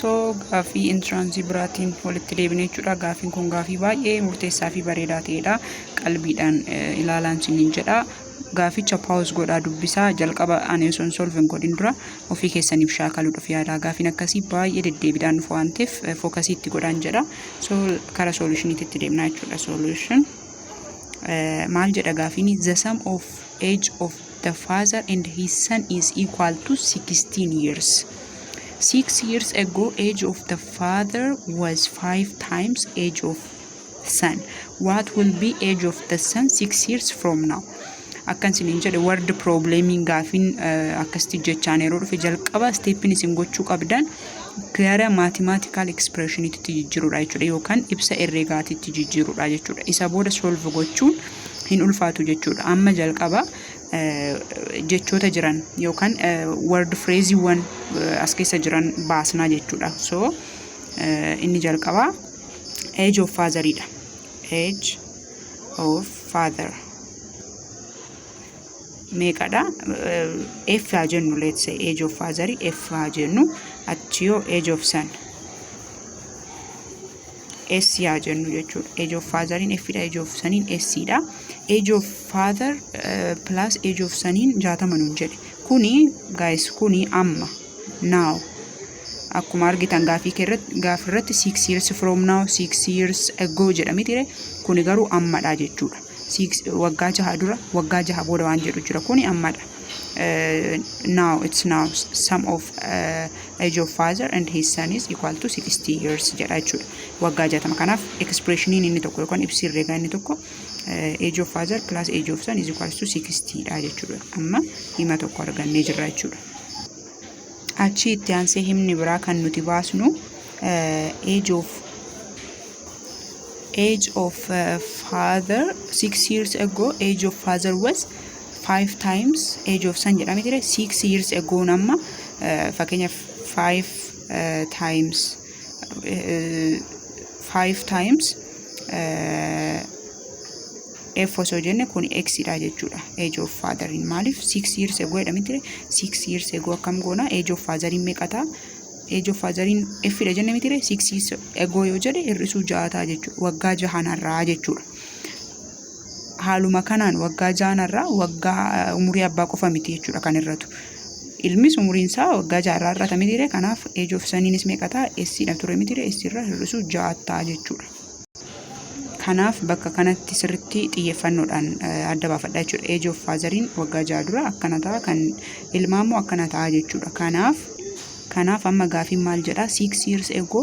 So gaafii intraansii biraatiin walitti deebinee jechuudha. Gaafiin kun gaafii baay'ee murteessaa fi bareedaa ta'edha. Qalbiidhaan ilaalaan siniin jedha. Gaaficha paawus godhaa dubbisaa jalqaba aneesoon solving godhin dura ofii keessaniif shaakaluudhaaf yaada. Gaafiin akkasii baay'ee deddeebiidhaan dhufu waan ta'eef fookasii itti godhaan jedha. So kara solushiniitti itti deemnaa jechuudha. Solution maal jedha gaafiin the sum of age of the father and his son is equal to 16 years. 6 years ago, age of the father was 5 times age of son. What will be age of the son 6 years from now? Akkan sinin jedhe word probleming gaafin akkasti jechaan yeroo dhufe jalqaba steppin isin gochuu qabdan gara mathematical expression itti jijjiiruudha jechuudha yookaan ibsa herregaatitti jijjiiruudha jechuudha. Isa booda solve gochuun hin ulfaatu jechuudha. Amma jalqaba jechoota jiran yookaan word phraseewwan as keessa jiran baasnaa jechuudha. So inni jalqaba age of father ida. Age of father meeqadha? F haa jennu, let's say age of father F haa jennu, achiyoo age of son S haa jennu jechuudha. Age of father in F dha, age of son in S dha. Age of father plus age of son in 60 nuun jedhe. Kuni guys kuni amma now akkuma argitan gaafii irratti 6 years from now 6 years ago jedhamee ture. Kuni garuu ammadha jechuudha. Waggaa 6 dura waggaa 6 booda waan jedhu jira. Kuni ammadha. Now it's now sum of age of father and his son is equal to 60 years jedha jechuudha. Waggaa 60 kanaaf expressioniin inni tokko yookaan ibsi herregaa inni tokko age of father plus age of son is equal to 60 dha jechuudha. Amma hima tokko argannee jirra jechuudha. Achi itti aansee himni biraa kan nuti baasnu age of father 6 years ago age of father was 5 times age of son jedhamee ture. 6 years ago namma fakkeenyaaf 5 times F osoo jenne kun X dha jechuudha. Age of father in maaliif 6 years ago jedhamee ture. 6 years ago akkam goona age of father in meeqata? Age of father in F dha jenne mitire 6 years ago yoo jedhe hir'isuu 6 jechuudha. Waggaa 6 narraa jechuudha. Haaluma kanaan waggaa 6 narraa waggaa umurii abbaa qofa miti jechuudha kan irratu. Ilmis umuriin isaa waggaa 6 irraa irrata mitire. Kanaaf age of soninis meeqata? S dha ture mitire. S irraa hir'isuu 6 jechuudha. Kanaaf bakka kanatti sirriitti xiyyeeffannoodhaan adda baafadhaa jechuudha. Age of father in waggaa 6 dura akkana ta'a, kan ilmaa immoo akkana ta'a jechuudha. Kanaaf amma gaafiin maal jedha? 6 years ago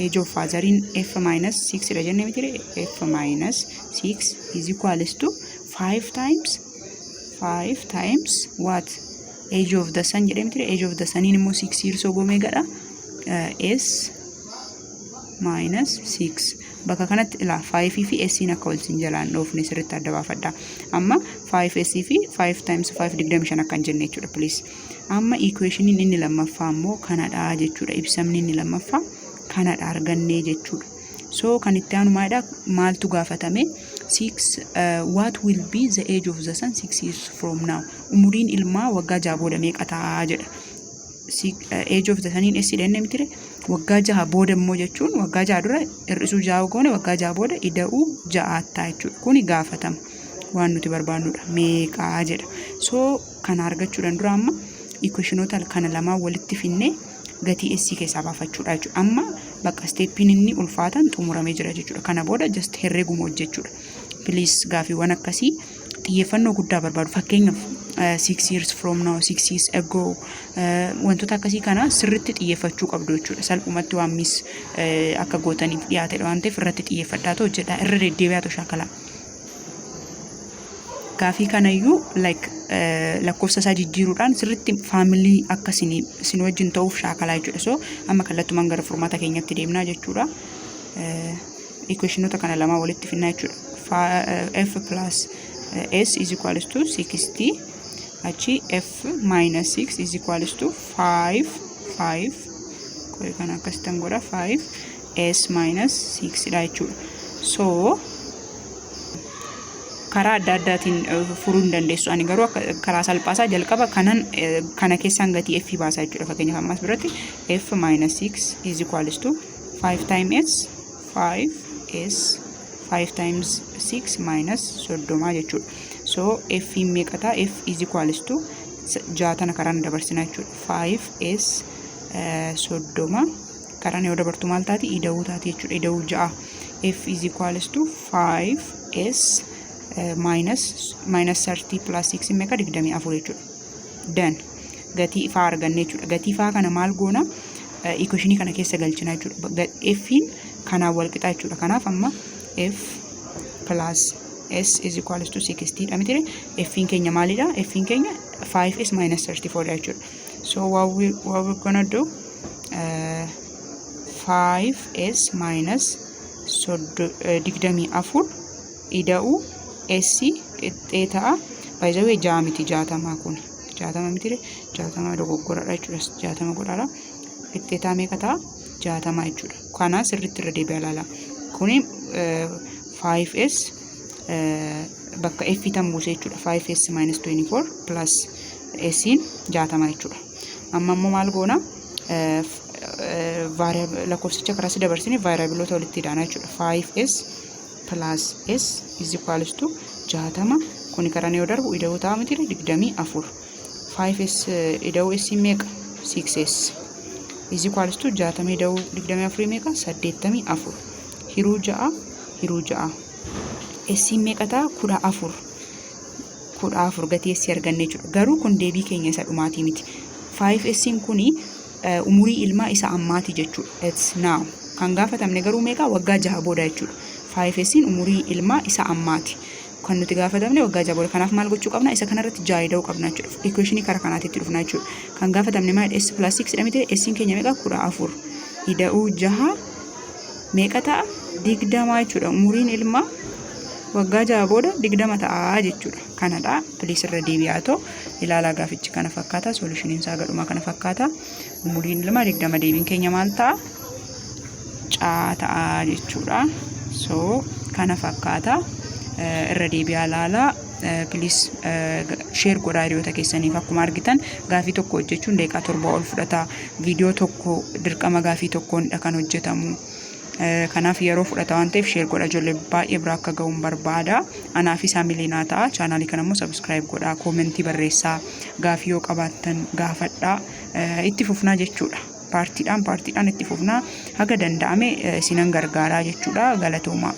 age of father in F minus 6 dha jenne mitire. F minus 6 is equals to 5 times what? Age of the son jedhe mitire. Age of the son in immoo 6 years ago meeqadha? S minus 6. Bakka kanatti ila 5 fi S in akka waliin jalaan dhoofne sirriitti adda baafadha. Amma 5S fi 5 times 5 25 akkan jenne jechuudha please. Amma equationiin inni lammaffaa immoo kanadha jechuudha. Ibsamni inni lammaffaa kanadha argannee jechuudha. So kan itti aanu maaltu gaafatame? What will be the age of the son 6 years from now? Umuriin ilmaa waggaa 6 booda meeqa ta'a jedha. Age of the son in S dha mitire. Waggaa 6 booda immoo jechuun waggaa 6 dura hir'isuu 6 goone waggaa 6 booda ida'uu 6 ta'a jechuudha. Kuni gaafatama waan nuti barbaannudha. Meeqaa jedha. So kana argachuudhaan dura amma equationota kana lamaan walitti finnee gatii S keessaa baafachuudha jechuudha. Amma bakka steppiin inni ulfaatan xumuramee jira jechuudha. Kana booda just herreguma hojjechuudha. Please gaafiiwwan akkasii xiyyeeffannoo guddaa barbaadu. Fakkeenyaaf 6 years from now 6 years ago wantoota akkasii kana sirriitti xiyyeeffachuu qabdu jechuudha. Salphumatti waan mis akka gootaniif dhiyaatedha waan ta'eef irratti xiyyeeffadhaa hojjedhaa. Irra deddeebi'aa shaakalaa. Gaafii kanayyuu like lakkoofsa isaa jijjiiruudhaan sirriitti faamilii akka isin wajjin ta'uuf shaakalaa jechuudha. So amma kallattumaan gara furmaata keenyatti deemnaa jechuudha. Equationota kana lama walitti finnaa jechuudha. F plus S is equals to 60. Achi F minus 6 is equals to 5. Kore kana akkasitan godha 5 S minus 6 dha jechuudha. So karaa adda addaatiin furuu hin dandeessu. Ani garuu karaa salphaasaa jalqaba kana keessaan gatii f baasaa jechuudha. Fakkeenyaaf ammas biratti f minus 6 is equals to 5 times 5 times 6 minus 30 jechuudha. So f meeqa ta'a? F is equals to 6 karaan dabarsina jechuudha. 5s 30 karaan yoo dabartu maal taati? Ida'uu taati jechuudha. Ida'uu 6. F is equals to 5s minus 30 plus 6 meeqa? 24 jechuudha. Done. Gatii ifaa arganne jechuudha. Gatii ifaa kana maal goona? Equation kana keessa galchina jechuudha. F kanaan wal qixa jechuudha. Kanaaf amma f plus s is equals to 60 dha miti. F keenya maalidha? F keenya 5s minus 34 dha jechuudha. So what we're gonna do 5s minus 24 ida'u s ta'a. By the way jaamiti 60 kun 60 miti 60 dogoggoradha jechuudha. 60 godhara. Itti meeqa ta'a? 60 jechuudha. Kana sirriitti irra deebi'aa ilaala. Kuni 5s bakka f tan buuse jechuudha. 5s minus 24 plus s 60 jechuudha. Amma immoo maal goona? Variable lakkoofsicha karaa dabarsine variableota walitti hidhaana jechuudha. 5s plus s is equals to 60. Kuni karaan yoo darbu ida'uu ta'a miti 24. 5s ida'uu s meeqa? 6s is equals to 60 ida'uu 24 meeqa? 84. Hiruu 6 s meeqa ta'a? 14 gatii s arganne jechuudha. Garuu kun deebii keenya isa dhumaatii miti. 5s kuni umurii ilmaa isa ammaati jechuudha. It's now. Kan gaafatamne garuu meeqa? Waggaa 6 booda jechuudha. 5s umurii ilmaa isa ammaati. Kan nuti gaafatamne waggaa 6 booda. Kanaaf maal gochuu qabna? Isa kanarratti 6 ida'uu qabna jechuudha. Equation karaa kanaatti dhufna jechuudha. Kan gaafatamne maal? S plus 6 dha miti. S keenya meeqa? 14. Ida'uu 6 meeqa ta'a? 20 jechuudha. Umuriin ilmaa waggaa 6 booda 20 ta'a jechuudha. Kanadha. Please irra deebi'aa ta'u ilaalaa gaafichi kana fakkaata. Solution isaa gadhuma kana fakkaata. Umuriin ilmaa 20 deebiin keenya maal ta'a? Caa ta'a jechuudha. So kana fakkaata. Irra deebi'aa ilaalaa. Please share godhaa hiriyoota keessaniif. Akkuma argitan gaafii tokko hojjechuun daqiiqaa 7 ol fudhata. Viidiyoo tokko dirqama gaafii tokkoon kan hojjetamu. Kanaaf yeroo fudhata waan ta'eef share godha. Ijoollee baay'ee bira akka ga'uun barbaada. Anaa fi Saamilee naa ta'a. Chaanaalii kana immoo subscribe godhaa. Koomentii barreessaa. Gaafii yoo qabaattan gaafadhaa. Itti fufnaa jechuudha. Paartiidhaan itti fufnaa haga danda'ame isinan gargaaraa jechuudha. Galatoomaa.